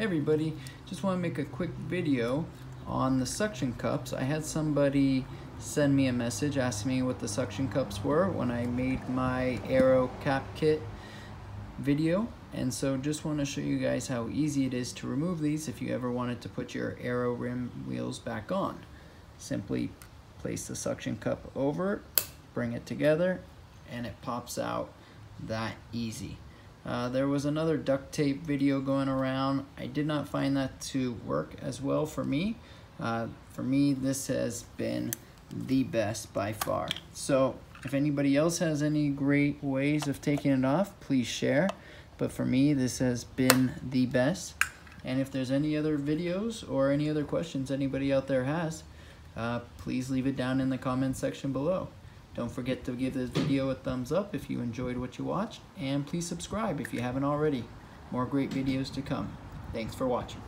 Hey everybody, just want to make a quick video on the suction cups. I had somebody send me a message asking me what the suction cups were when I made my Aero cap kit video, and so just want to show you guys how easy it is to remove these if you ever wanted to put your Aero rim wheels back on. Simply place the suction cup over it, bring it together, and it pops out that easy. There was another duct tape video going around. I did not find that to work as well for me. For me, this has been the best by far. So if anybody else has any great ways of taking it off, please share. But for me, this has been the best. And if there's any other videos or any other questions anybody out there has, please leave it down in the comment section below. Don't forget to give this video a thumbs up if you enjoyed what you watched, and please subscribe if you haven't already. More great videos to come. Thanks for watching.